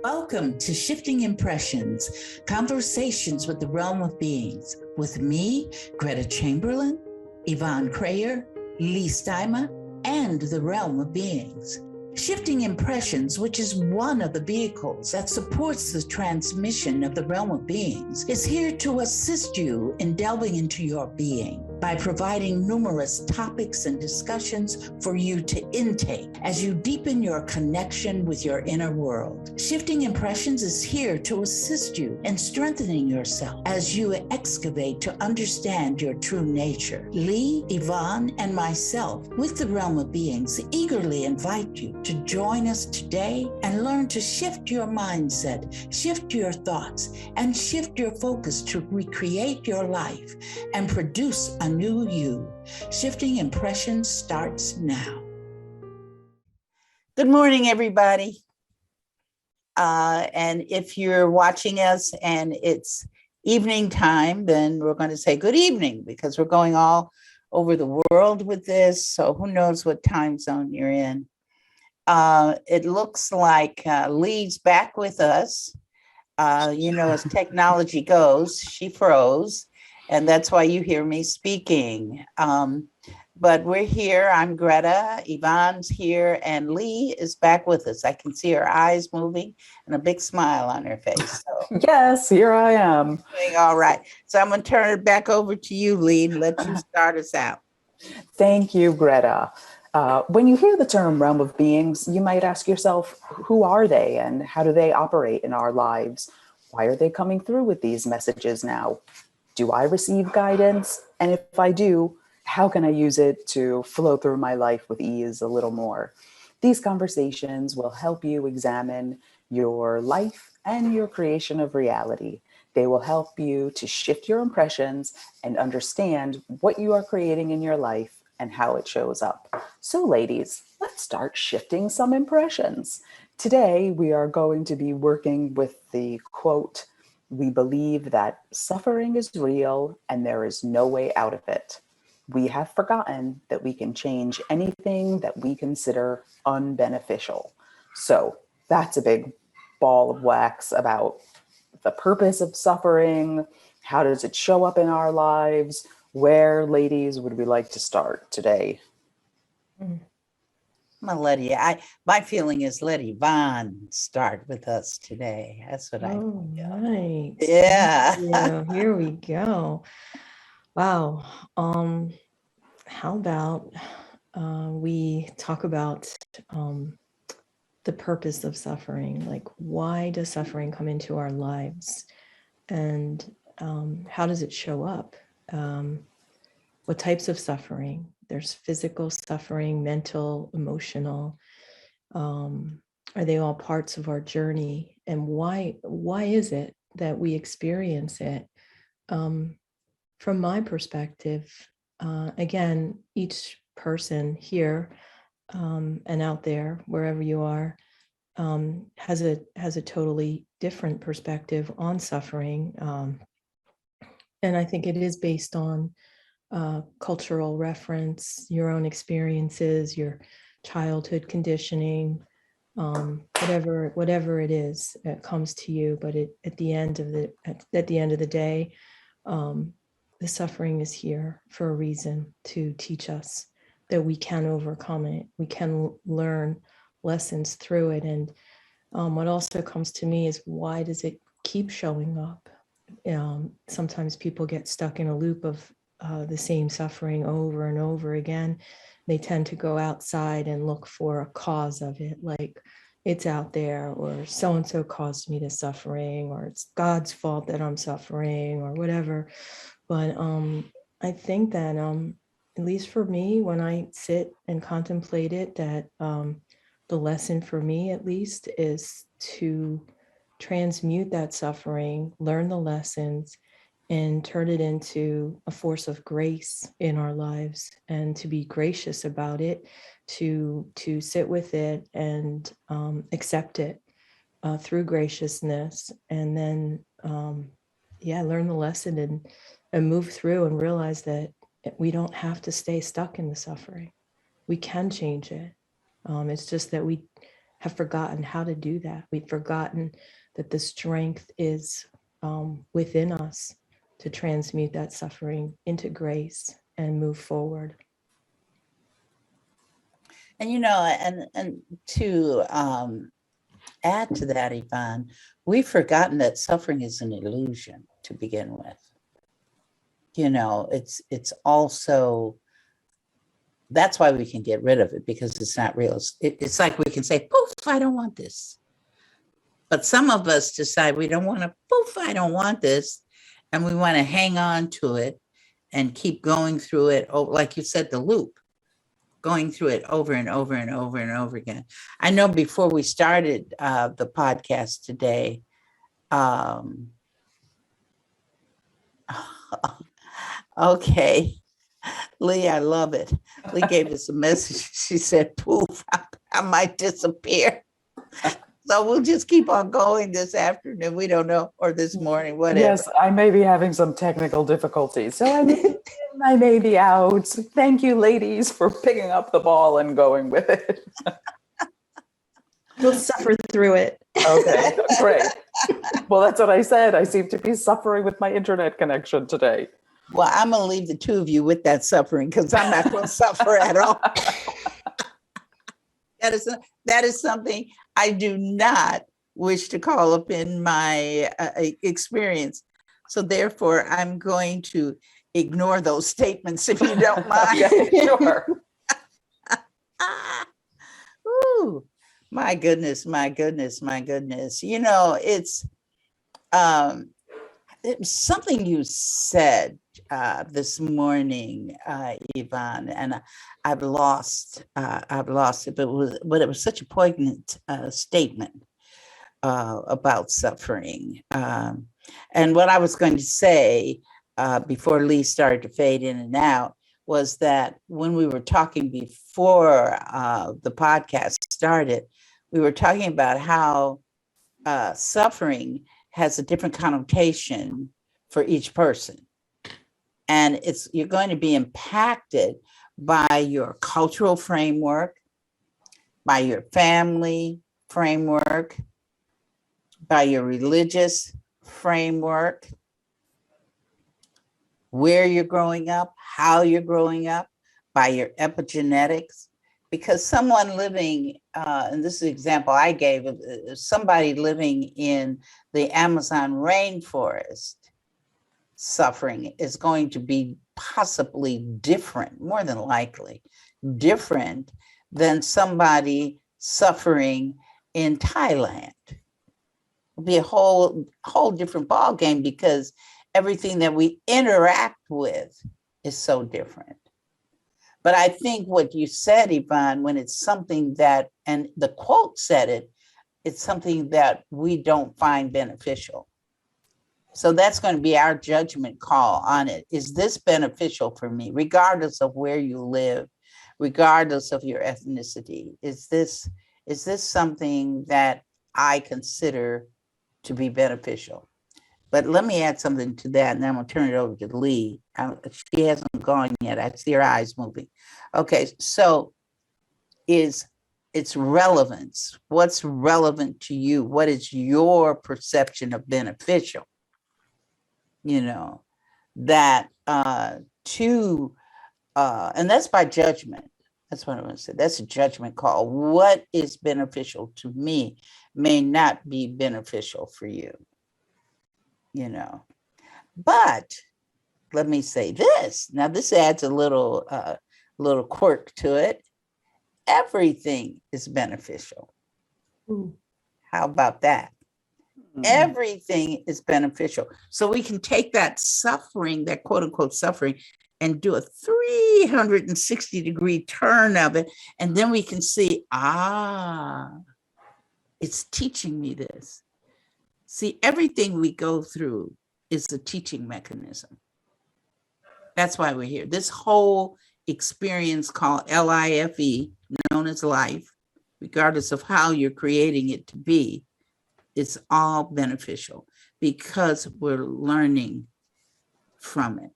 Welcome to Shifting Impressions, Conversations with the Realm of Beings, with me, Gretta Chamberlain, Yvonne Kraeher, Leigh Steimer, and the Realm of Beings. Shifting Impressions, which is one of the vehicles that supports the transmission of the Realm of Beings, is here to assist you in delving into your being by providing numerous topics and discussions for you to intake as you deepen your connection with your inner world. Shifting Impressions is here to assist you in strengthening yourself as you excavate to understand your true nature. Leigh, Yvonne, and myself, with the Realm of Beings, eagerly invite you to join us today and learn to shift your mindset, shift your thoughts, and shift your focus to recreate your life and produce a new you. Shifting Impressions starts now. Good morning, everybody. And if you're watching us and it's evening time, then we're going to say good evening because we're going all over the world with this. So who knows what time zone you're in. It looks like Leigh's back with us. As technology goes, she froze. And that's why you hear me speaking. But we're here. I'm Gretta. Yvonne's here. And Leigh is back with us. I can see her eyes moving and a big smile on her face. So. Yes, here I am. Doing all right. So I'm going to turn it back over to you, Leigh, and let you start us out. Thank you, Gretta. When you hear the term realm of beings, you might ask yourself, who are they and how do they operate in our lives? Why are they coming through with these messages now? Do I receive guidance? And if I do, how can I use it to flow through my life with ease a little more? These conversations will help you examine your life and your creation of reality. They will help you to shift your impressions and understand what you are creating in your life and how it shows up. So ladies, let's start shifting some impressions. Today, we are going to be working with the quote, "We believe that suffering is real and there is no way out of it. We have forgotten that we can change anything that we consider unbeneficial." So that's a big ball of wax about the purpose of suffering. How does it show up in our lives? Where, ladies, would we like to start today? I'm going to let you, my feeling is let Yvonne start with us today. That's what I feel. Right. Yeah. Here we go. Wow. How about we talk about the purpose of suffering? Like, why does suffering come into our lives? And how does it show up? What types of suffering? There's physical suffering, mental, emotional. Are they all parts of our journey? And why is it that we experience it? From my perspective, again, each person here and out there, wherever you are, has a totally different perspective on suffering. And I think it is based on cultural reference, your own experiences, your childhood conditioning, whatever it is that comes to you. But at the end of the day, the suffering is here for a reason, to teach us that we can overcome it. We can learn lessons through it. And what also comes to me is, why does it keep showing up? Sometimes people get stuck in a loop of the same suffering over and over again. They tend to go outside and look for a cause of it, like it's out there, or so-and-so caused me this suffering, or it's God's fault that I'm suffering, or whatever. But I think that, at least for me, when I sit and contemplate it, that the lesson for me, at least, is to transmute that suffering, learn the lessons, and turn it into a force of grace in our lives, and to be gracious about it, to sit with it and accept it through graciousness, and then learn the lesson and move through and realize that we don't have to stay stuck in the suffering. We can change it. It's just that we have forgotten how to do that. We've forgotten that the strength is within us to transmute that suffering into grace and move forward. And, and to add to that, Yvonne, we've forgotten that suffering is an illusion to begin with. It's also, that's why we can get rid of it, because it's not real. It's like we can say, poof, I don't want this. But some of us decide we don't want to, poof, I don't want this. And we want to hang on to it and keep going through it. Oh, like you said, the loop, going through it over and over and over and over again. I know before we started the podcast today, okay, Leigh, I love it. Leigh gave us a message. She said, poof, I might disappear. So we'll just keep on going this afternoon. We don't know, or this morning, whatever. Yes, I may be having some technical difficulties. So I may be out. Thank you, ladies, for picking up the ball and going with it. We'll suffer through it. Okay, great. Well, that's what I said. I seem to be suffering with my internet connection today. Well, I'm going to leave the two of you with that suffering, because I'm not going to suffer at all. That is something I do not wish to call up in my experience. So therefore, I'm going to ignore those statements, if you don't mind. Okay, sure. Ooh, my goodness. It's something you said this morning, Yvonne, and I've lost it, but it was such a poignant statement about suffering. And what I was going to say before Leigh started to fade in and out was that when we were talking before the podcast started, we were talking about how suffering has a different connotation for each person. And you're going to be impacted by your cultural framework, by your family framework, by your religious framework, where you're growing up, how you're growing up, by your epigenetics. Because someone living, and this is an example I gave of somebody living in the Amazon rainforest, suffering is going to be possibly different, more than likely, different than somebody suffering in Thailand. It'll be a whole different ballgame, because everything that we interact with is so different. But I think what you said, Yvonne, when it's something that, and the quote said it, it's something that we don't find beneficial. So that's going to be our judgment call on it. Is this beneficial for me, regardless of where you live, regardless of your ethnicity? Is this something that I consider to be beneficial? But let me add something to that, and then I'm going to turn it over to Leigh. She hasn't gone yet. I see her eyes moving. Okay, so it's relevance. What's relevant to you? What is your perception of beneficial? That and that's by judgment. That's what I want to say. That's a judgment call. What is beneficial to me may not be beneficial for you. But let me say this. Now, this adds a little quirk to it. Everything is beneficial. Ooh. How about that? Mm-hmm. Everything is beneficial. So we can take that suffering, that quote unquote suffering, and do a 360-degree turn of it. And then we can see, it's teaching me this. See, everything we go through is a teaching mechanism. That's why we're here. This whole experience called LIFE, known as life, regardless of how you're creating it to be, it's all beneficial because we're learning from it.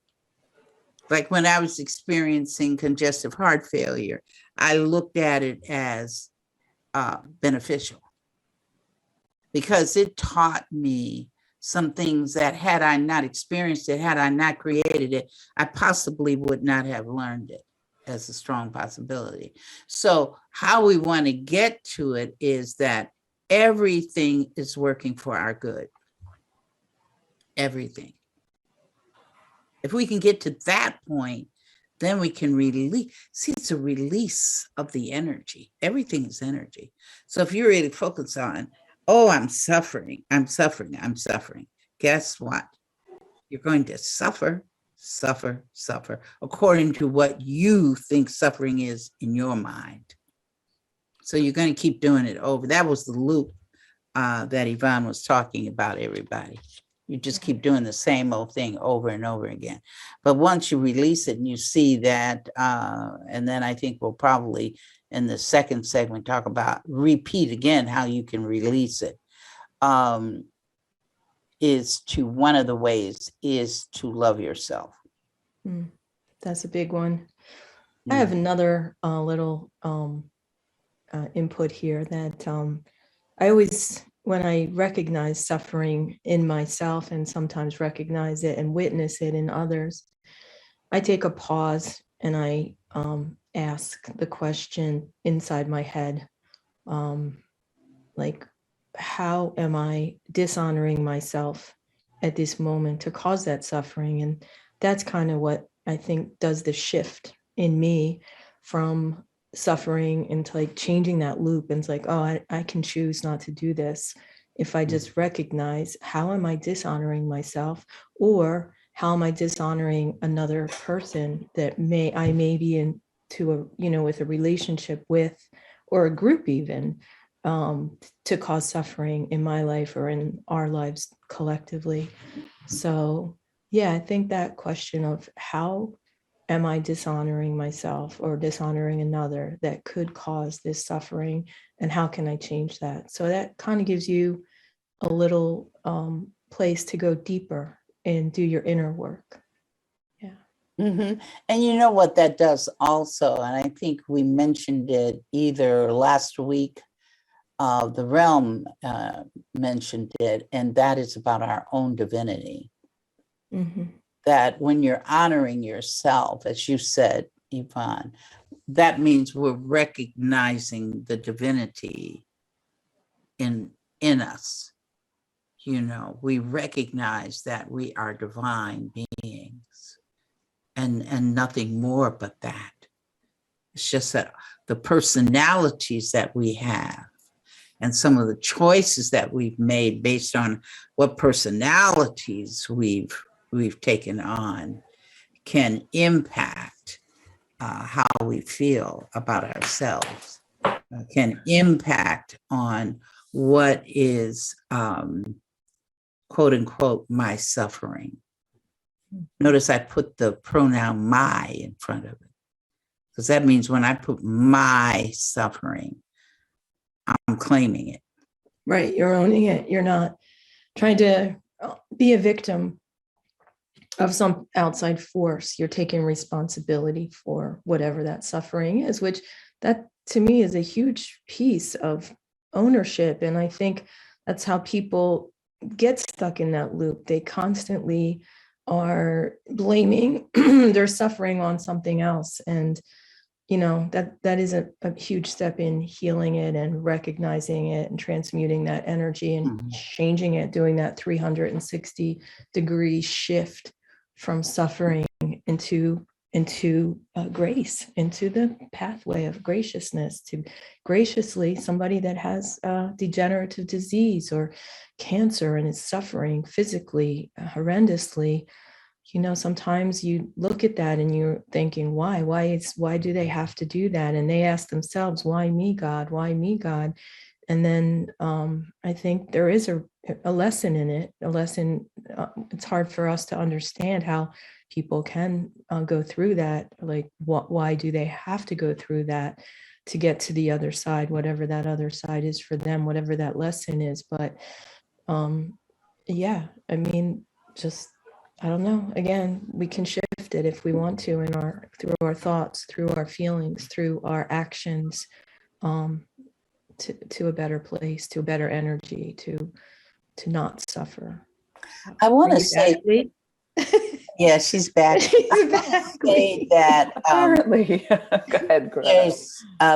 Like when I was experiencing congestive heart failure, I looked at it as beneficial, because it taught me some things that had I not experienced it, had I not created it, I possibly would not have learned it as a strong possibility. So how we want to get to it is that everything is working for our good. Everything. If we can get to that point, then we can release. See, it's a release of the energy. Everything is energy. So if you really focus on, oh, I'm suffering, guess what? You're going to suffer, according to what you think suffering is in your mind. So you're going to keep doing it over. That was the loop that Yvonne was talking about, everybody. You just keep doing the same old thing over and over again. But once you release it and you see that, and then I think we'll probably in the second segment talk about repeat again how you can release it. One of the ways is to love yourself. That's a big one. I have another little input here that I always, when I recognize suffering in myself and sometimes recognize it and witness it in others, I take a pause and I ask the question inside my head, like, how am I dishonoring myself at this moment to cause that suffering? And that's kind of what I think does the shift in me from suffering into like changing that loop. And it's like, oh, I can choose not to do this if I just recognize, how am I dishonoring myself, or how am I dishonoring another person that I may be into a, with a relationship with, or a group even, to cause suffering in my life or in our lives collectively. So yeah, I think that question of how am I dishonoring myself or dishonoring another that could cause this suffering, and how can I change that? So that kind of gives you a little place to go deeper and do your inner work. Yeah. Mm-hmm. And you know what that does also, and I think we mentioned it either last week, the realm mentioned it, and that is about our own divinity. Mm-hmm. That when you're honoring yourself, as you said, Yvonne, that means we're recognizing the divinity in us. We recognize that we are divine beings and nothing more but that. It's just that the personalities that we have and some of the choices that we've made based on what personalities we've taken on can impact how we feel about ourselves, can impact on what is, quote unquote, my suffering. Notice I put the pronoun my in front of it, because that means when I put my suffering, I'm claiming it. Right. You're owning it. You're not trying to be a victim of some outside force. You're taking responsibility for whatever that suffering is, which that to me is a huge piece of ownership. And I think that's how people get stuck in that loop. They constantly are blaming their suffering on something else. And that is a huge step in healing it and recognizing it and transmuting that energy and changing it, doing that 360-degree shift from suffering into grace, into the pathway of graciousness, to graciously somebody that has degenerative disease or cancer and is suffering physically horrendously. Sometimes you look at that and you're thinking, why do they have to do that? And they ask themselves, why me, God? Why me, God? And then I think there is a lesson in it, it's hard for us to understand how people can go through that. Like, why do they have to go through that to get to the other side, whatever that other side is for them, whatever that lesson is. But yeah, I mean, just, I don't know. Again, we can shift it if we want to through our thoughts, through our feelings, through our actions, to a better place, to a better energy, to not suffer. I want Are to you say, back, Leigh? yeah, she's back. She's back, Say Leigh. that Apparently. Go ahead, Greta.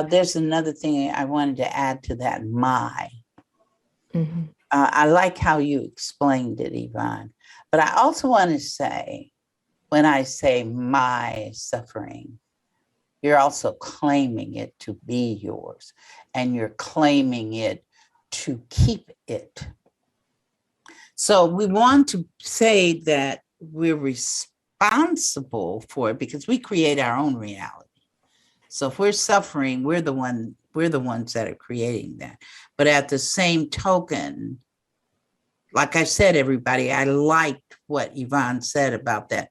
there's another thing I wanted to add to that. Mhm. I like how you explained it, Yvonne. But I also want to say, when I say my suffering, you're also claiming it to be yours, and you're claiming it to keep it. So we want to say that we're responsible for it because we create our own reality. So if we're suffering, we're the ones that are creating that. But at the same token, like I said, everybody, I liked what Yvonne said about that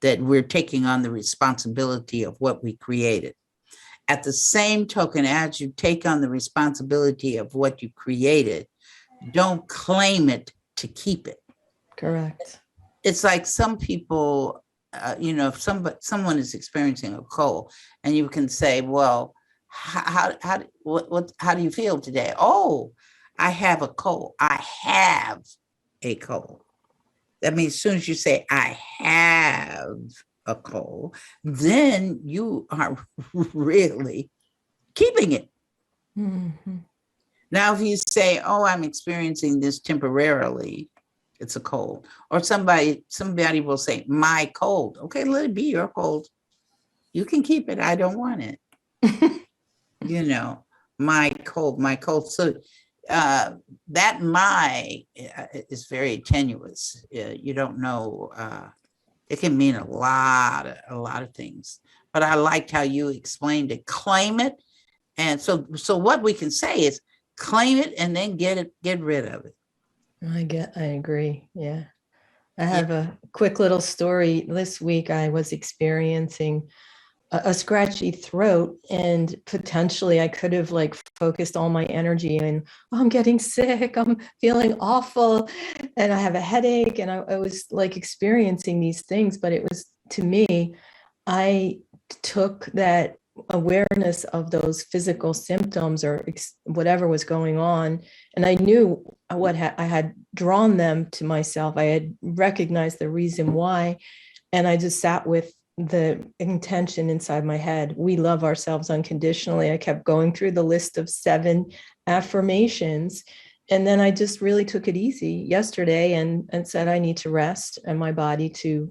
that we're taking on the responsibility of what we created. At the same token, as you take on the responsibility of what you created, don't claim it to keep it. Correct. It's like some people, if someone is experiencing a cold, and you can say, well, how do you feel today? Oh, I have a cold. I have a cold. That means as soon as you say, I have a cold, then you are really keeping it. Mhm. Now, if you say, oh, I'm experiencing this temporarily, it's a cold. Or somebody will say, my cold. Okay, let it be your cold. You can keep it. I don't want it. My cold. So that is very tenuous. You don't know. It can mean a lot of things. But I liked how you explained it. Claim it. And so what we can say is claim it and then get rid of it. I agree. Yeah. I have a quick little story. This week I was experiencing a scratchy throat, and potentially I could have focused all my energy on, oh, I'm getting sick, I'm feeling awful, and I have a headache, and I was experiencing these things. But it was, to me, I took that awareness of those physical symptoms or whatever was going on, and I knew what I had drawn them to myself. I had recognized the reason why, and I just sat with the intention inside my head. We love ourselves unconditionally. I kept going through the list of 7 affirmations. And then I just really took it easy yesterday and said, I need to rest and my body to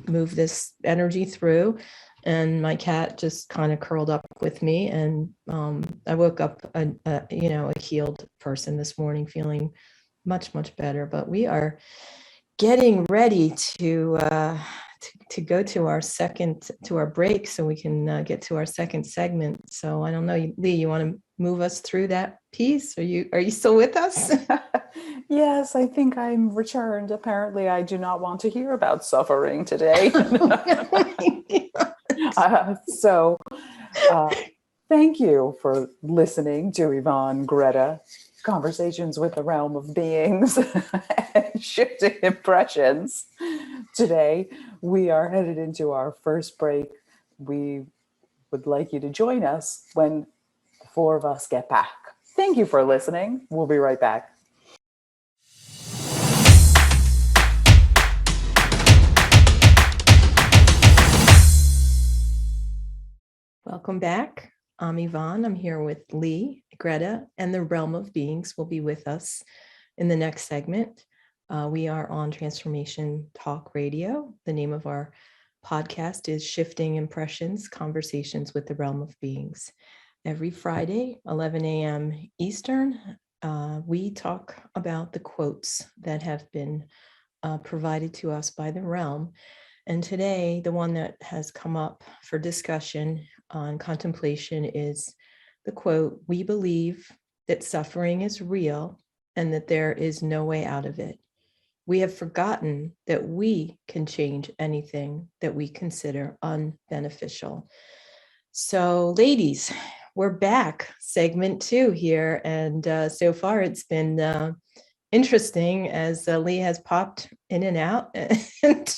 move this energy through. And my cat just kind of curled up with me. And I woke up a healed person this morning, feeling much, much better. But we are getting ready to go to our break, so we can get to our second segment. So I don't know, Leigh, you want to move us through that piece? Are you still with us? Yes, I think I'm returned. Apparently, I do not want to hear about suffering today. Thank you for listening to Yvonne, Gretta, Conversations with the Realm of Beings and Shifting Impressions. Today, we are headed into our first break. We would like you to join us when the 4 of us get back. Thank you for listening. We'll be right back. Welcome back. I'm Yvonne. I'm here with Leigh, Gretta, and the Realm of Beings will be with us in the next segment. We are on Transformation Talk Radio. The name of our podcast is Shifting Impressions, Conversations with the Realm of Beings. Every Friday, 11 a.m. Eastern, we talk about the quotes that have been provided to us by the realm. And today, the one that has come up for discussion on contemplation is the quote, "We believe that suffering is real and that there is no way out of it. We have forgotten that we can change anything that we consider unbeneficial." So, ladies, we're back, segment 2 here. And so far it's been interesting as Leigh has popped in and out and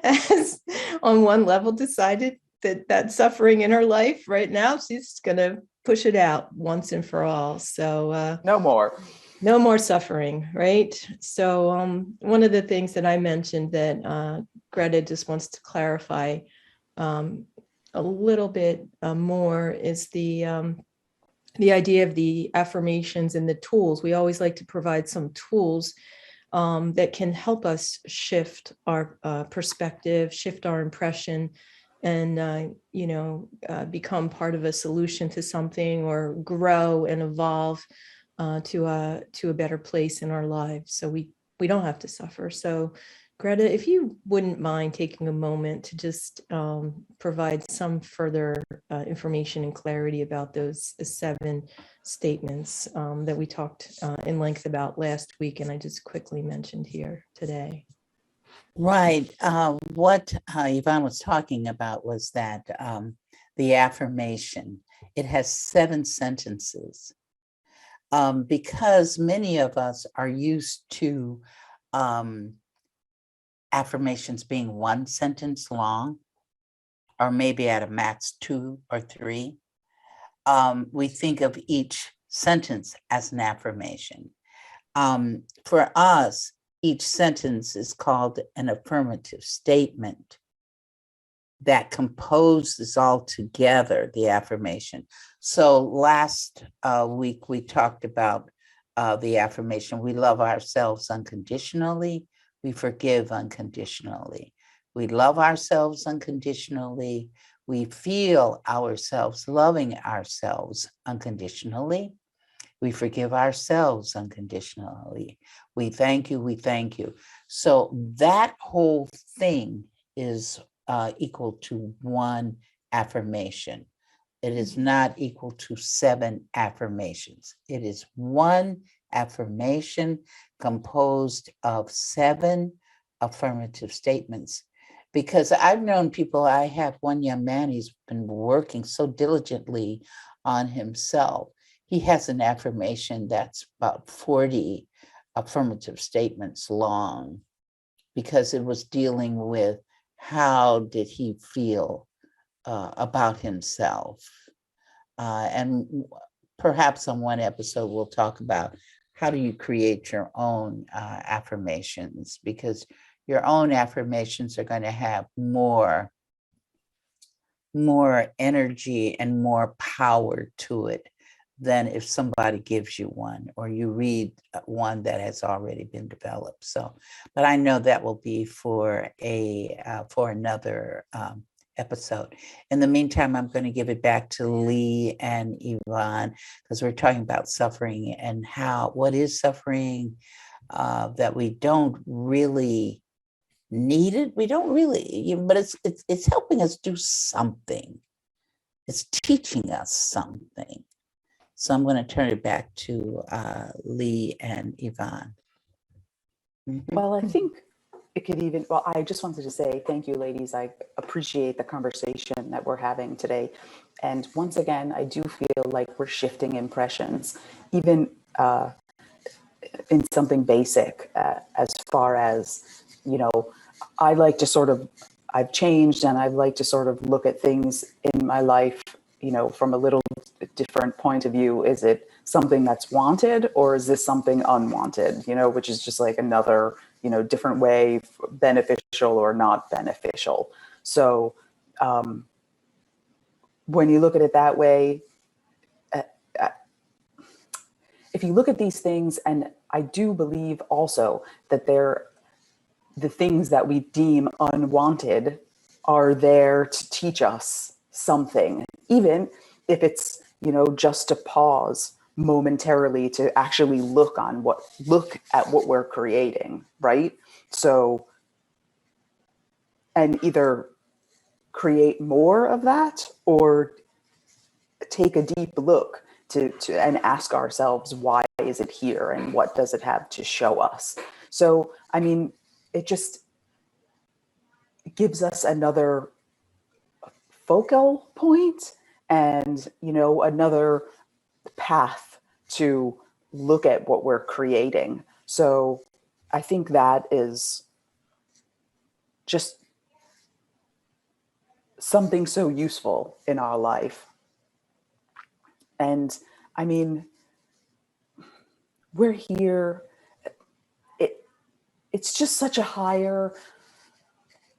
has on one level decided that suffering in her life right now, she's going to push it out once and for all. So no more. No more suffering, right? So one of the things that I mentioned that Greta just wants to clarify a little bit more is the idea of the affirmations and the tools. We always like to provide some tools that can help us shift our perspective, shift our impression, and become part of a solution to something, or grow and evolve to a better place in our lives, so we don't have to suffer. So Greta, if you wouldn't mind taking a moment to just provide some further information and clarity about those 7 statements that we talked in length about last week, and I just quickly mentioned here today. Right. What Yvonne was talking about was that the affirmation, it has 7 sentences. Because many of us are used to affirmations being 1 sentence long, or maybe at a max 2 or 3, we think of each sentence as an affirmation. For us, each sentence is called an affirmative statement that composes all together the affirmation. So last week we talked about the affirmation: we love ourselves unconditionally, we forgive unconditionally. We love ourselves unconditionally, we feel ourselves loving ourselves unconditionally, we forgive ourselves unconditionally. We thank you, we thank you. So that whole thing is equal to 1 affirmation. It is not equal to 7 affirmations. It is 1 affirmation composed of 7 affirmative statements. Because I've known people, I have one young man, he's been working so diligently on himself. He has an affirmation that's about 40 affirmative statements long, because it was dealing with how did he feel about himself. And perhaps on one episode, we'll talk about how do you create your own affirmations, because your own affirmations are going to have more energy and more power to it than if somebody gives you one or you read one that has already been developed. So, but I know that will be for another episode. In the meantime, I'm going to give it back to Leigh and Yvonne, because we're talking about suffering and what is suffering, that we don't really need it. We don't really, but it's helping us do something. It's teaching us something. So I'm going to turn it back to Leigh and Yvonne. Mm-hmm. Well, I think it could even, well, I just wanted to say thank you, ladies. I appreciate the conversation that we're having today. And once again, I do feel like we're shifting impressions, even in something basic, as far as, I like to sort of, I've changed, and I like to sort of look at things in my life, from a little different point of view. Is it something that's wanted, or is this something unwanted, which is just like another, different way, beneficial or not beneficial. So when you look at it that way, if you look at these things, and I do believe also that the things that we deem unwanted are there to teach us something, even if it's, just to pause momentarily to actually look at what we're creating, right? So, and either create more of that or take a deep look to and ask ourselves, why is it here and what does it have to show us? So, I mean, it just gives us another focal point and, another path to look at what we're creating. So I think that is just something so useful in our life. And I mean, we're here. It's just such a higher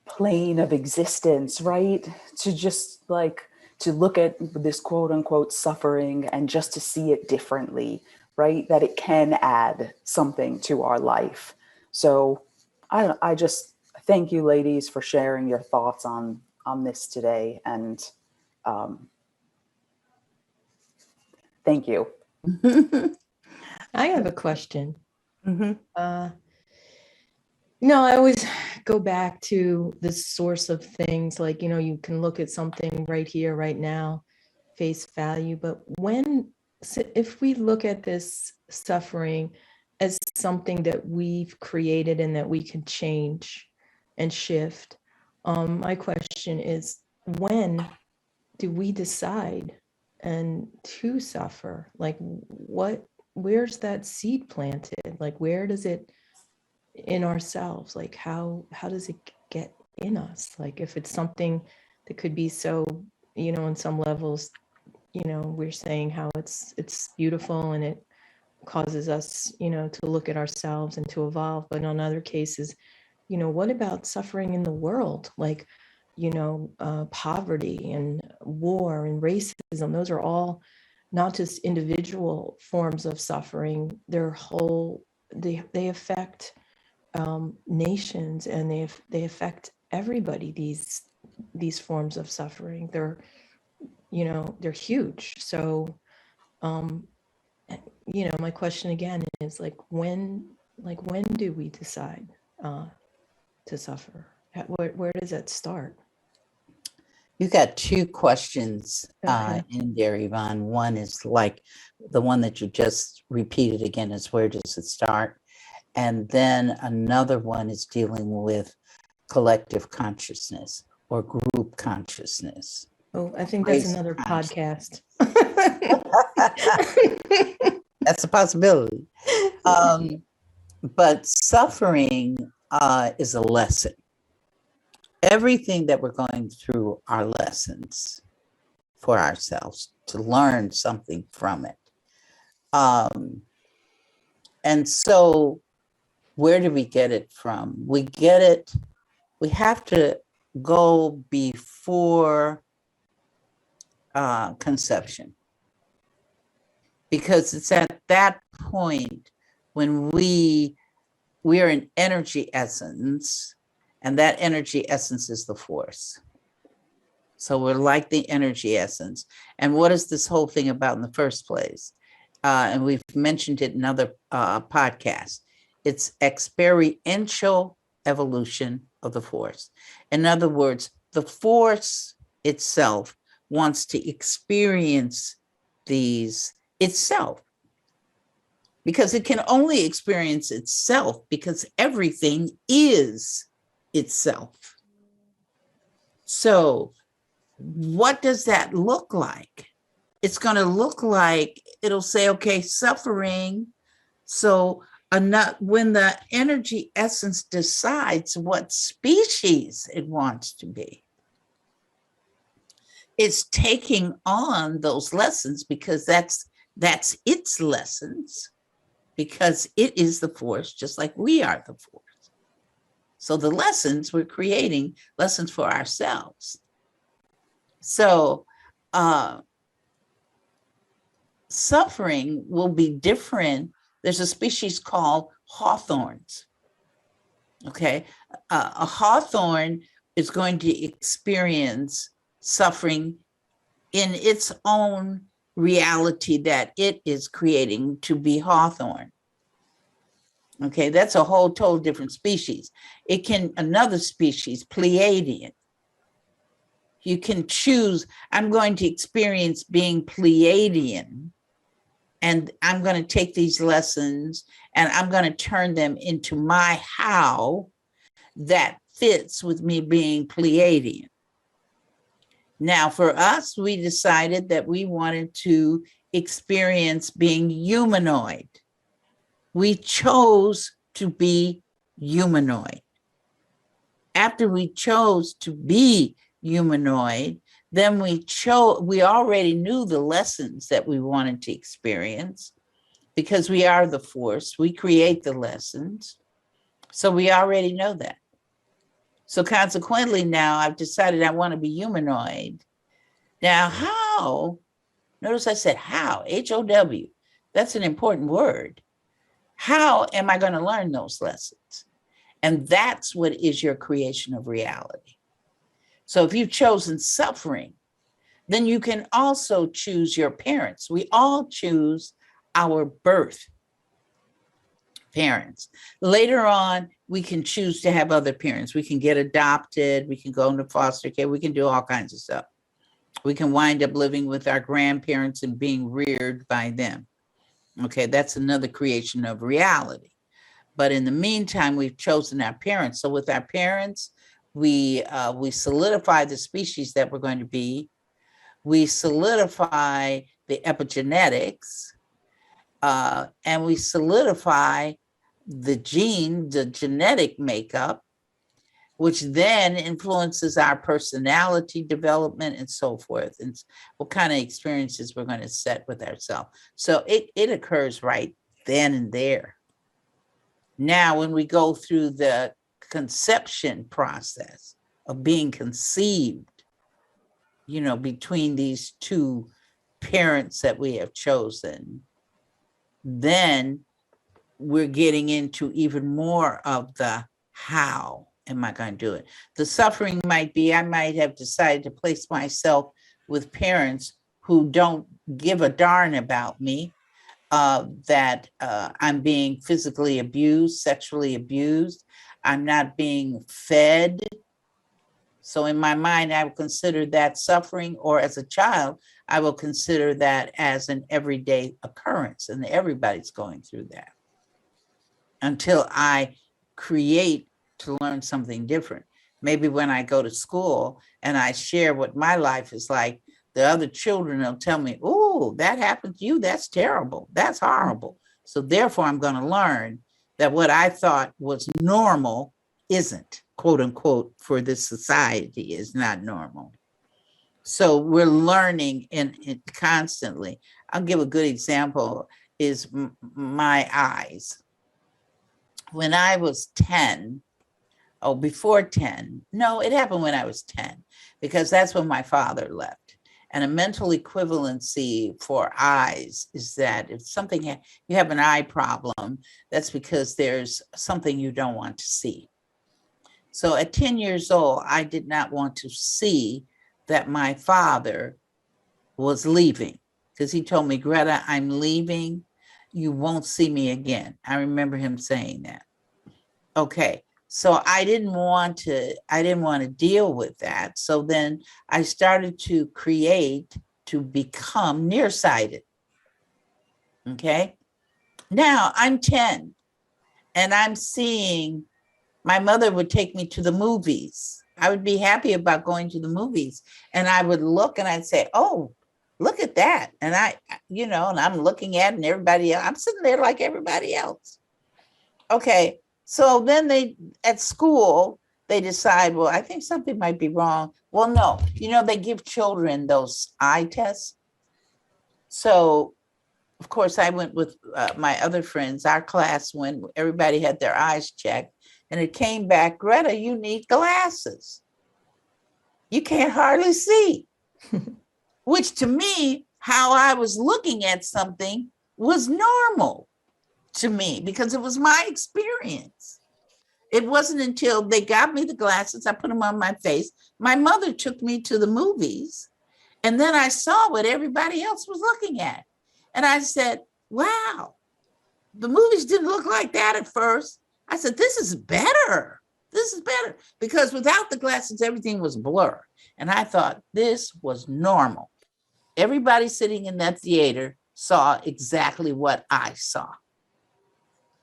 plane of existence, right? To just like, to look at this quote unquote suffering and just to see it differently, right? That it can add something to our life. So I just thank you, ladies, for sharing your thoughts on this today. And thank you. I have a question. Mm-hmm. No, I always go back to the source of things. Like, you can look at something right here, right now, face value. But if we look at this suffering as something that we've created and that we can change and shift, my question is, when do we decide and to suffer? Like, where's that seed planted? Like, where does it in ourselves? Like, how does it get in us? Like, if it's something that could be so, on some levels, we're saying how it's beautiful and it causes us, to look at ourselves and to evolve. But in other cases, what about suffering in the world? Like, poverty and war and racism. Those are all not just individual forms of suffering. They're whole. They affect nations, and they affect everybody. These forms of suffering. They're huge. So, my question again is like, when do we decide to suffer? Where does that start? You got two questions Okay. in there, Yvonne. One is like the one that you just repeated again is, where does it start? And then another one is dealing with collective consciousness or group consciousness. Oh, I think that's Race another podcast. That's a possibility. But suffering is a lesson. Everything that we're going through are lessons for ourselves to learn something from it. And so where do we get it from? We have to go before conception, because it's at that point when we're an energy essence, and that energy essence is the force. So we're like the energy essence. And what is this whole thing about in the first place? And we've mentioned it in other podcasts. It's experiential evolution of the force. In other words, the force itself wants to experience these itself, because it can only experience itself because everything is itself. So what does that look like? It's going to look like, it'll say, okay, suffering. So when the energy essence decides what species it wants to be, it's taking on those lessons, because that's its lessons, because it is the force, just like we are the force. So the lessons, we're creating lessons for ourselves. So suffering will be different. There's a species called hawthorns. Okay, a hawthorn is going to experience suffering in its own reality that it is creating to be hawthorn. Okay, that's a whole total different species. Another species, Pleiadian. You can choose, I'm going to experience being Pleiadian, and I'm going to take these lessons and I'm going to turn them into my how that fits with me being Pleiadian. Now, for us, we decided that we wanted to experience being humanoid. We chose to be humanoid. After we chose to be humanoid. Then we already knew the lessons that we wanted to experience because we are the force. We create the lessons. So we already know that. So consequently, now I've decided I want to be humanoid. Now, how? Notice I said how, How. That's an important word. How am I going to learn those lessons? And that's what is your creation of reality. So if you've chosen suffering, then you can also choose your parents. We all choose our birth parents. Later on, we can choose to have other parents. We can get adopted. We can go into foster care. We can do all kinds of stuff. We can wind up living with our grandparents and being reared by them. Okay, that's another creation of reality. But in the meantime, we've chosen our parents. So with our parents, we solidify the species that we're going to be. We solidify the epigenetics, and we solidify the genetic makeup, which then influences our personality development and so forth, and what kind of experiences we're going to set with ourselves. So it occurs right then and there. Now, when we go through the conception process of being conceived, between these two parents that we have chosen, then we're getting into even more of the how am I going to do it? The suffering might be, I might have decided to place myself with parents who don't give a darn about me, that I'm being physically abused, sexually abused. I'm not being fed. So in my mind, I would consider that suffering, or as a child, I will consider that as an everyday occurrence, and everybody's going through that until I create to learn something different. Maybe when I go to school and I share what my life is like, the other children will tell me, oh, that happened to you. That's terrible. That's horrible. So therefore, I'm going to learn that what I thought was normal isn't, quote unquote, for this society is not normal. So we're learning in constantly. I'll give a good example is my eyes. When I was 10, before 10, no, it happened when I was 10, because that's when my father left. And a mental equivalency for eyes is that if something, you have an eye problem, that's because there's something you don't want to see. So at 10 years old, I did not want to see that my father was leaving, because he told me, Greta, I'm leaving. You won't see me again. I remember him saying that. Okay. So I didn't want to deal with that. So then I started to create to become nearsighted. Okay. Now I'm 10 and I'm seeing, my mother would take me to the movies. I would be happy about going to the movies, and I would look and I'd say, oh, look at that. And and I'm looking at it, and everybody else, I'm sitting there like everybody else. Okay. So then at school, they decide, well, I think something might be wrong. Well, no, they give children those eye tests. So, of course, I went with my other friends, our class, when everybody had their eyes checked, and it came back, Greta, you need glasses. You can't hardly see. Which to me, how I was looking at something was normal to me because it was my experience. It wasn't until they got me the glasses, I put them on my face. My mother took me to the movies, and then I saw what everybody else was looking at. And I said, wow, the movies didn't look like that at first. I said, this is better. This is better. Because without the glasses, everything was blur. And I thought this was normal. Everybody sitting in that theater saw exactly what I saw.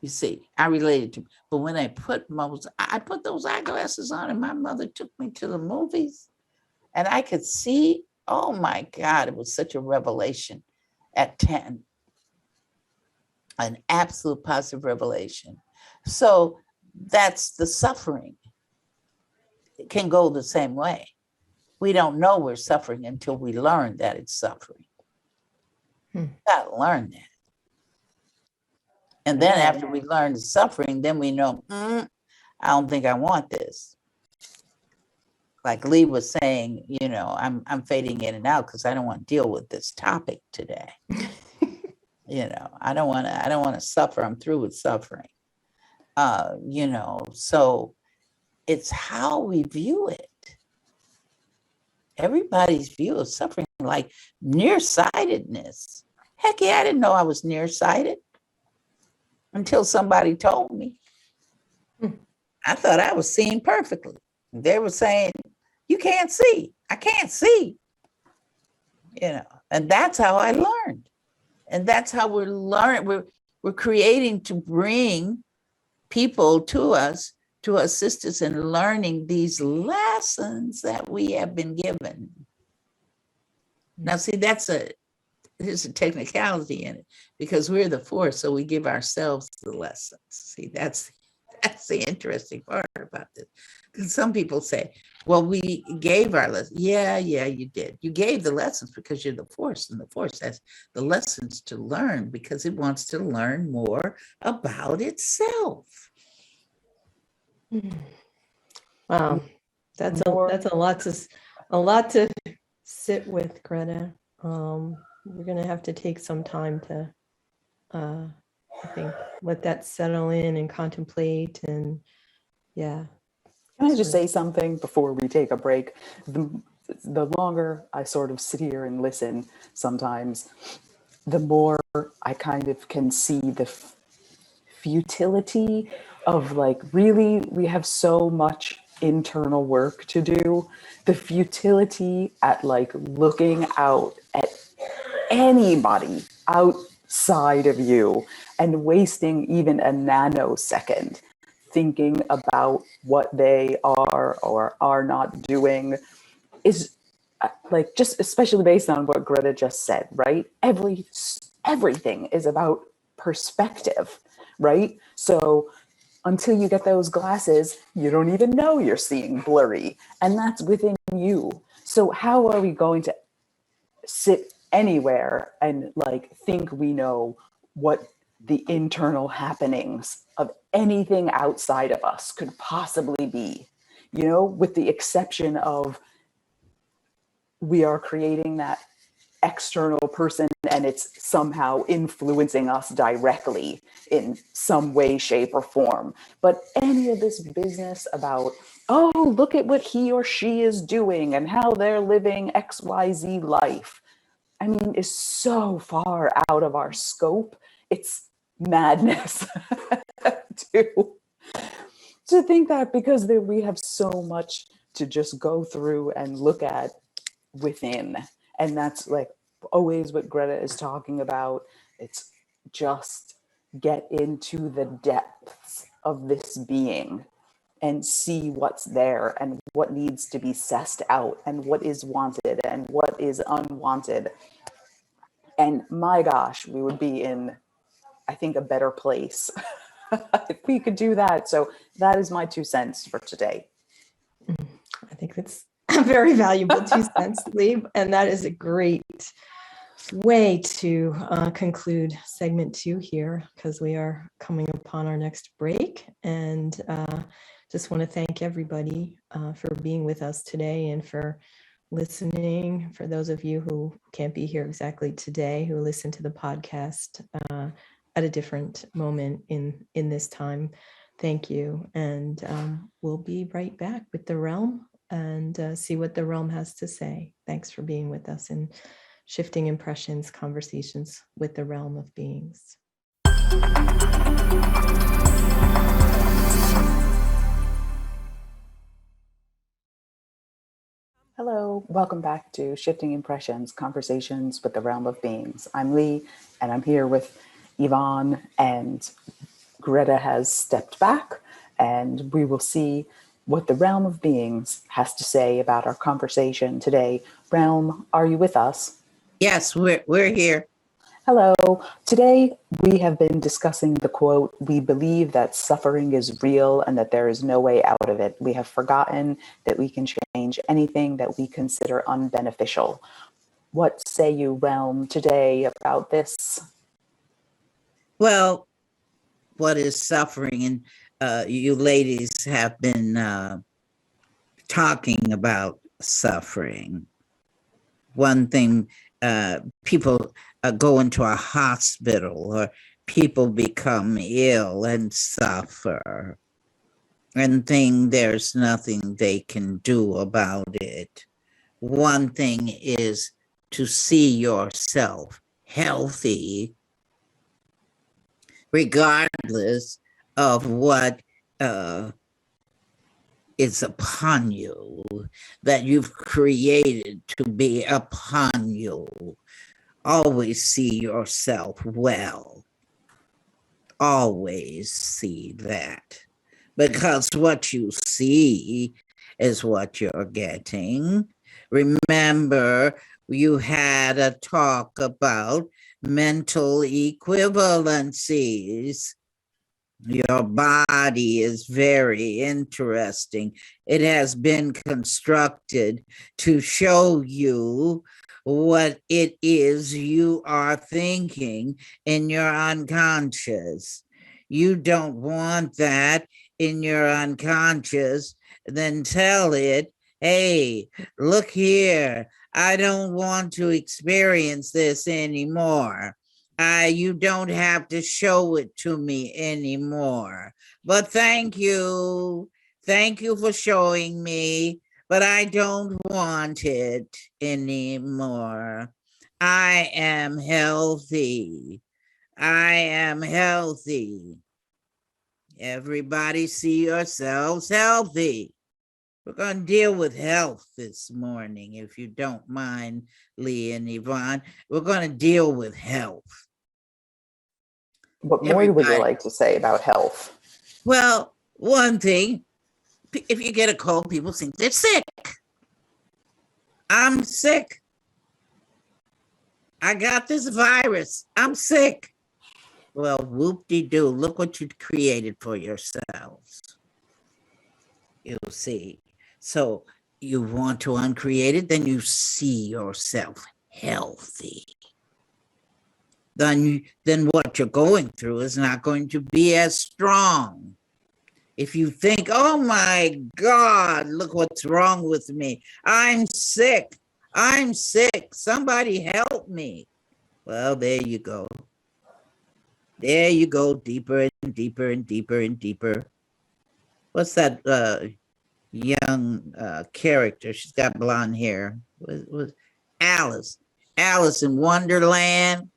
You see, I related to, but when I put those eyeglasses on, and my mother took me to the movies, and I could see, oh my God, it was such a revelation at 10. An absolute positive revelation. So that's the suffering. It can go the same way. we don't know we're suffering until we learn that it's suffering. Gotta learn that. And then after we learn the suffering, then we know, I don't think I want this. Like Leigh was saying, you know, I'm fading in and out because I don't want to deal with this topic today. You know, I don't want to suffer. I'm through with suffering. You know, so it's how we view it. Everybody's view of suffering, like nearsightedness. Heck yeah, I didn't know I was nearsighted until somebody told me. I thought I was seeing perfectly. They were saying, you can't see. I can't see. You know, and that's how I learned. And that's how we're learning. We're creating to bring people to us to assist us in learning these lessons that we have been given. Now, see, there's a technicality in it because we're the force, so we give ourselves the lessons. See, that's the interesting part about this. Because some people say, well, we gave our lessons. Yeah, you did. You gave the lessons because you're the force, and the force has the lessons to learn because it wants to learn more about itself. Wow, that's a lot to sit with, Greta. We're gonna have to take some time to, I think, let that settle in and contemplate. And yeah. Can I just say something before we take a break? The longer I sort of sit here and listen, sometimes, the more I kind of can see the futility of, like, really, we have so much internal work to do. The futility at, like, looking out at anybody outside of you and wasting even a nanosecond thinking about what they are or are not doing is, like, just especially based on what Greta just said, right? Everything is about perspective, right? So until you get those glasses, you don't even know you're seeing blurry, and that's within you. So how are we going to sit anywhere and, like, think we know what the internal happenings of anything outside of us could possibly be, you know, with the exception of we are creating that external person and it's somehow influencing us directly in some way, shape, or form. But any of this business about, oh, look at what he or she is doing and how they're living XYZ life, I mean, is so far out of our scope. It's madness to think that, because we have so much to just go through and look at within. And that's, like, always what Greta is talking about. It's just get into the depths of this being and see what's there and what needs to be sussed out and what is wanted and what is unwanted. And my gosh, we would be in, I think, a better place if we could do that. So that is my 2 cents for today. I think that's a very valuable 2 cents, Leigh. And that is a great way to conclude segment 2 here, because we are coming upon our next break. And just want to thank everybody for being with us today and for listening. For those of you who can't be here exactly today, who listen to the podcast at a different moment in this time, thank you. And we'll be right back with the realm and see what the realm has to say. Thanks for being with us in Shifting Impressions, Conversations with the Realm of Beings. Hello, welcome back to Shifting Impressions, Conversations with the Realm of Beings. I'm Leigh, and I'm here with Yvonne, and Greta has stepped back, and we will see what the Realm of Beings has to say about our conversation today. Realm, are you with us? Yes, we're here. Hello. Today we have been discussing the quote, "We believe that suffering is real and that there is no way out of it. We have forgotten that we can change anything that we consider unbeneficial." What say you, Realm, today about this? Well, what is suffering? And you ladies have been talking about suffering. One thing, people go into a hospital or people become ill and suffer and think there's nothing they can do about it. One thing is to see yourself healthy, regardless of what is upon you, that you've created to be upon you. Always see yourself well. Always see that. Because what you see is what you're getting. Remember, you had a talk about mental equivalencies. Your body is very interesting. It has been constructed to show you what it is you are thinking in your unconscious. You don't want that in your unconscious, then tell it, hey, look here, I don't want to experience this anymore. You don't have to show it to me anymore. But thank you. Thank you for showing me, but I don't want it anymore. I am healthy. I am healthy. Everybody see yourselves healthy. We're going to deal with health this morning, if you don't mind, Leigh and Yvonne. We're going to deal with health. What more would you like to say about health? Well, one thing, if you get a cold, people think they're sick. I'm sick. I got this virus. I'm sick. Well, whoop-de-doo, look what you created for yourselves. You'll see. So you want to uncreate it, then you see yourself healthy. Then what you're going through is not going to be as strong. If you think, oh my God, look what's wrong with me. I'm sick. I'm sick. Somebody help me. Well, there you go. There you go, deeper and deeper and deeper and deeper. What's that young character? She's got blonde hair. Was Alice. Alice in Wonderland.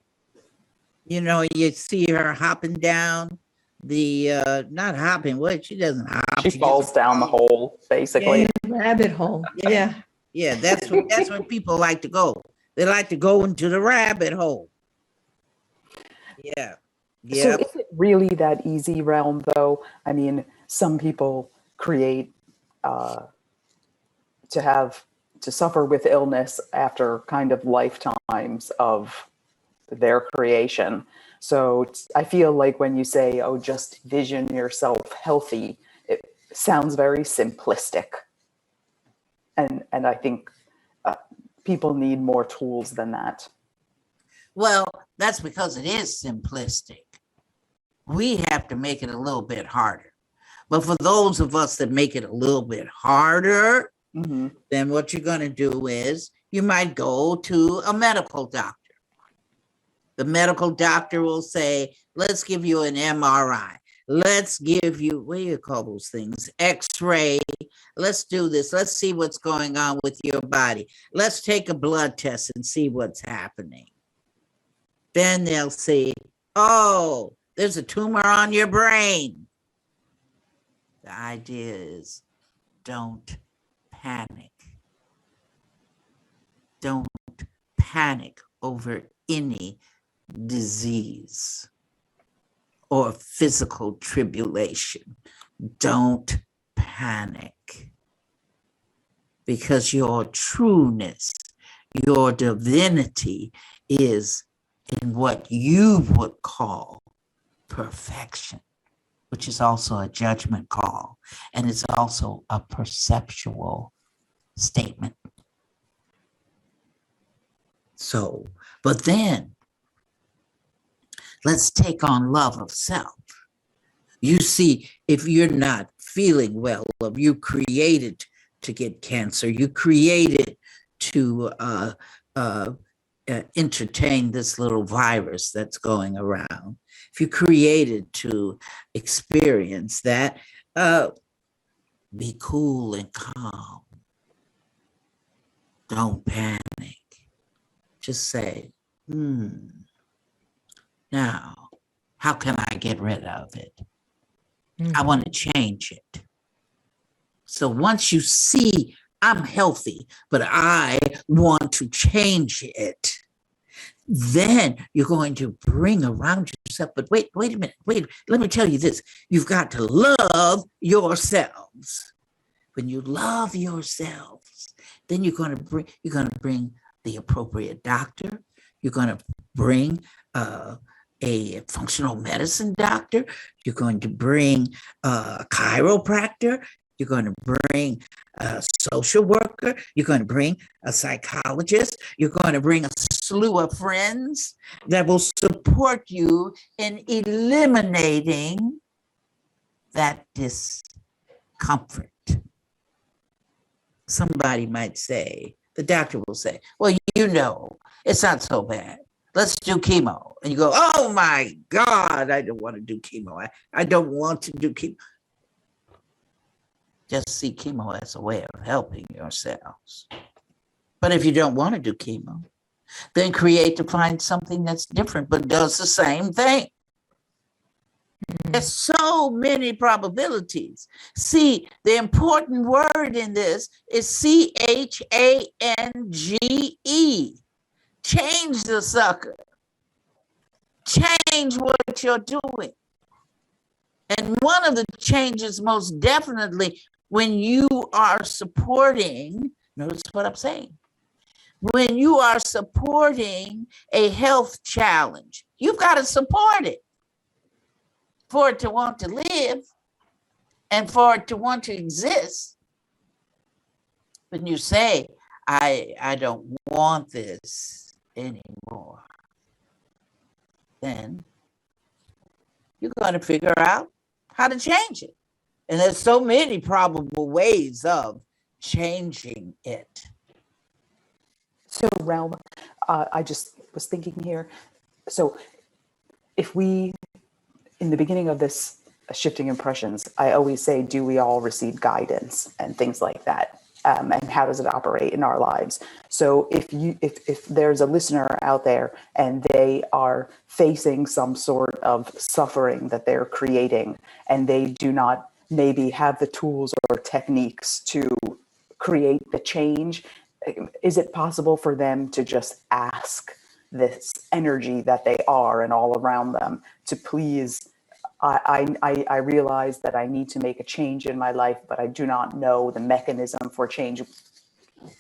You know, you see her hopping down the not hopping, what she doesn't hop. She falls down the hole, basically. Yeah, rabbit hole. Yeah. Yeah, that's what people like to go. They like to go into the rabbit hole. Yeah. So is it really that easy, Realm, though? I mean, some people create to suffer with illness after kind of lifetimes of their creation. So I feel like when you say, oh, just vision yourself healthy, it sounds very simplistic. And I think people need more tools than that. Well, that's because it is simplistic. We have to make it a little bit harder. But for those of us that make it a little bit harder, then what you're going to do is you might go to a medical doctor. The medical doctor will say, let's give you an MRI. Let's give you, what do you call those things? X-ray. Let's do this. Let's see what's going on with your body. Let's take a blood test and see what's happening. Then they'll say, oh, there's a tumor on your brain. The idea is don't panic. Don't panic over any disease or physical tribulation. Don't panic, because your trueness, your divinity is in what you would call perfection, which is also a judgment call, and it's also a perceptual statement. So, but then let's take on love of self. You see, if you're not feeling well, or you created to get cancer, you created to entertain this little virus that's going around, if you created to experience that, be cool and calm. Don't panic. Just say, now, how can I get rid of it? I want to change it. So once you see I'm healthy, but I want to change it, then you're going to bring around yourself. But wait a minute, let me tell you this. You've got to love yourselves. When you love yourselves, then you're going to bring the appropriate doctor. You're going to bring a functional medicine doctor. You're going to bring a chiropractor. You're going to bring a social worker. You're going to bring a psychologist. You're going to bring a slew of friends that will support you in eliminating that discomfort. Somebody might say, the doctor will say, well, you know, it's not so bad. Let's do chemo. And you go, oh my God, I don't want to do chemo. I don't want to do chemo. Just see chemo as a way of helping yourselves. But if you don't want to do chemo, then create to find something that's different but does the same thing. There's so many probabilities. See, the important word in this is CHANGE. Change the sucker. Change what you're doing. And one of the changes, most definitely, when you are supporting, notice what I'm saying, when you are supporting a health challenge, you've got to support it for it to want to live and for it to want to exist. When you say, I don't want this anymore, then you're going to figure out how to change it. And there's so many probable ways of changing it. So, Realm, I just was thinking here. So, if we, in the beginning of this shifting impressions, I always say, do we all receive guidance and things like that? And how does it operate in our lives? So if there's a listener out there and they are facing some sort of suffering that they're creating and they do not maybe have the tools or techniques to create the change, is it possible for them to just ask this energy that they are and all around them to please, I realize that I need to make a change in my life, but I do not know the mechanism for change.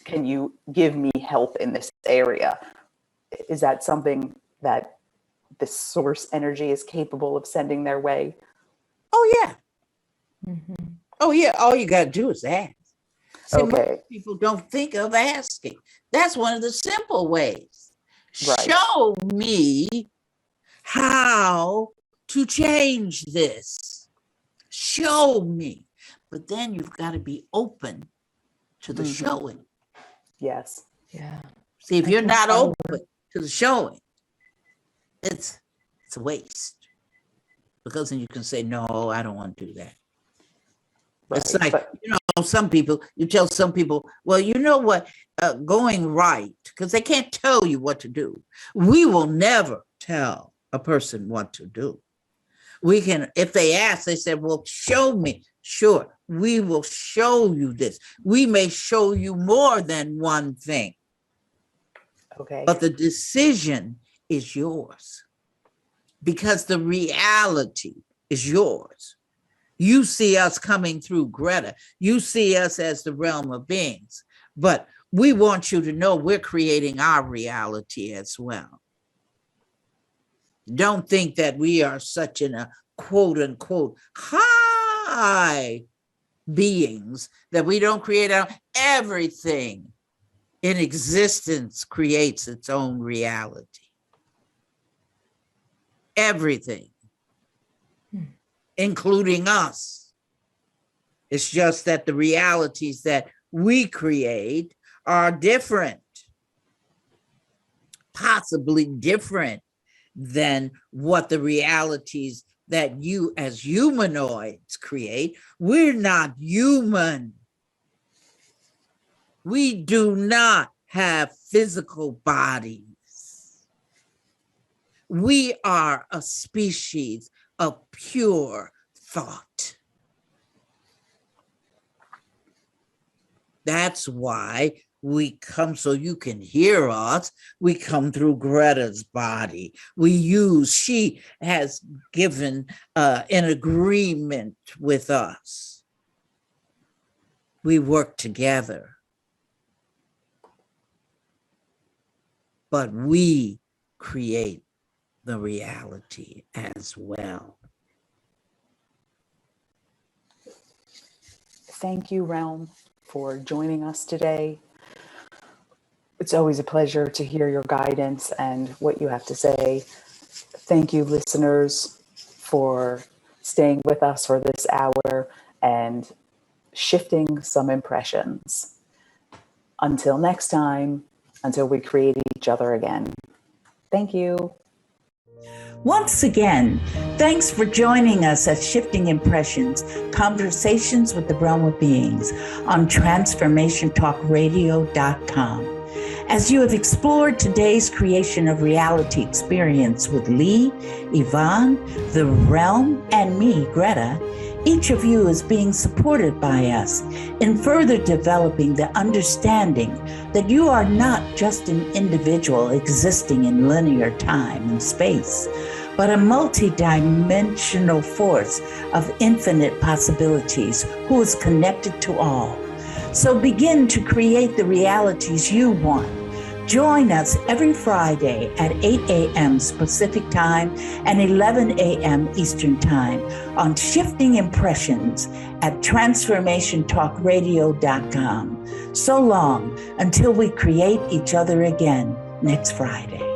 Can you give me help in this area? Is that something that the source energy is capable of sending their way? Oh, yeah. Mm-hmm. Oh, yeah. All you got to do is ask. See, most people don't think of asking. That's one of the simple ways. Right. Show me how to change this. Show me. But then you've got to be open to the showing. Yes. Yeah. See, if you're not open to the showing, it's a waste. Because then you can say, no, I don't want to do that. Right. It's like, some people, you tell some people, well, you know what, going right, because they can't tell you what to do. We will never tell a person what to do. We can, if they ask, they said, well, show me. Sure, we will show you this. We may show you more than one thing. Okay. But the decision is yours because the reality is yours. You see us coming through Greta. You see us as the realm of beings. But we want you to know we're creating our reality as well. Don't think that we are such in a quote unquote high beings that we don't create our everything in existence creates its own reality. Everything, including us. It's just that the realities that we create are different, possibly different than what the realities that you as humanoids create. We're not human. We do not have physical bodies. We are a species of pure thought. That's why we come, so you can hear us. We come through Gretta's body. She has given an agreement with us. We work together. But we create the reality as well. Thank you, Realm, for joining us today. It's always a pleasure to hear your guidance and what you have to say. Thank you, listeners, for staying with us for this hour and shifting some impressions. Until next time, until we create each other again. Thank you. Once again, thanks for joining us at Shifting Impressions, Conversations with the Realm of Beings on TransformationTalkRadio.com. As you have explored today's creation of reality experience with Leigh, Yvonne, the Realm, and me, Gretta, each of you is being supported by us in further developing the understanding that you are not just an individual existing in linear time and space, but a multidimensional force of infinite possibilities who is connected to all. So begin to create the realities you want. Join us every Friday at 8 a.m. Pacific Time and 11 a.m. Eastern Time on Shifting Impressions at TransformationTalkRadio.com. So long until we create each other again next Friday.